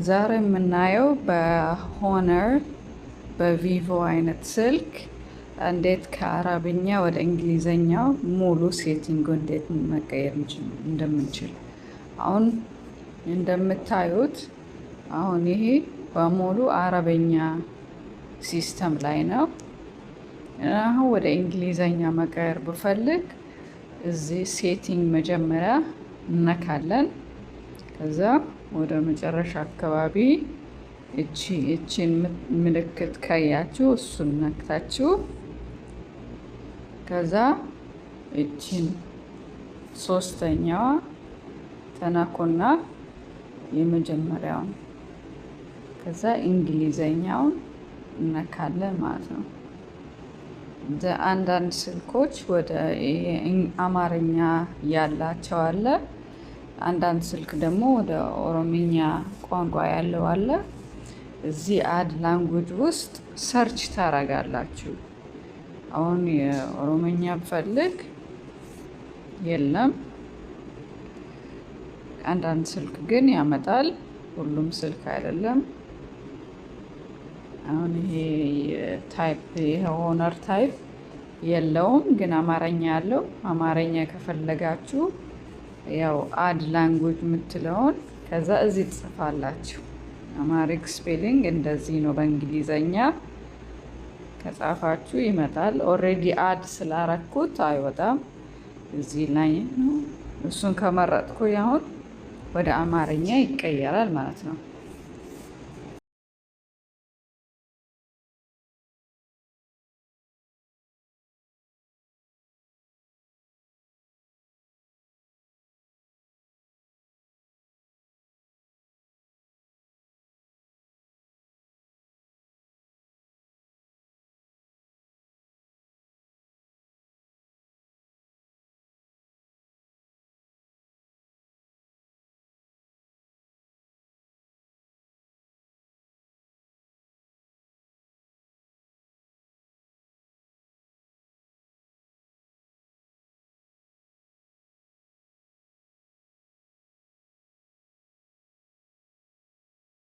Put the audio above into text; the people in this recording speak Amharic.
ዛሬ የምናየው በሆነር በቪቮ አይነት ስልክ እንዴት ከአረብኛ ወደ እንግሊዘኛው ሙሉ ሴቲንግ እንዴት መቀየር እንደምንችል። አሁን እንደምታዩት አሁን ይሄ በሙሉ አረበኛ ሲስተም ላይ ነው። አሁን ወደ እንግሊዘኛ መቀየር ብፈልግ እዚህ ሴቲንግ መጀመሪያ እነካለን። ከዛ ወደ መጨረሻ አካባቢ እቺን ምልክት ካያችሁ እሱን ነክታችሁ ከዛ እቺን ሶስተኛዋ ተነኩና የመጀመሪያውን ከዛ እንግሊዘኛውን እነካለን ማለት ነው። አንዳንድ ስልኮች ወደ አማርኛ ያላቸው አለ። አንዳንድ ስልክ ደግሞ ወደ ኦሮምኛ ቋንቋ ያለው አለ። እዚህ አድ ላንጉጅ ውስጥ ሰርች ታረጋላችሁ። አሁን የኦሮምኛ ብፈልግ የለም። አንዳንድ ስልክ ግን ያመጣል። ሁሉም ስልክ አይደለም። አሁን ይሄ ታይፕ ሆነር ታይፕ የለውም፣ ግን አማርኛ ያለው። አማርኛ ከፈለጋችሁ ያው አድ ላንጉጅ የምትለውን ከዛ እዚህ ትጽፋላችሁ። አማሪክ ስፔሊንግ እንደዚህ ነው። በእንግሊዘኛ ከጻፋችሁ ይመጣል። ኦልሬዲ አድ ስላረኩት አይወጣም። እዚህ ላይ ነው። እሱን ከመረጥኩ አሁን ወደ አማርኛ ይቀየራል ማለት ነው።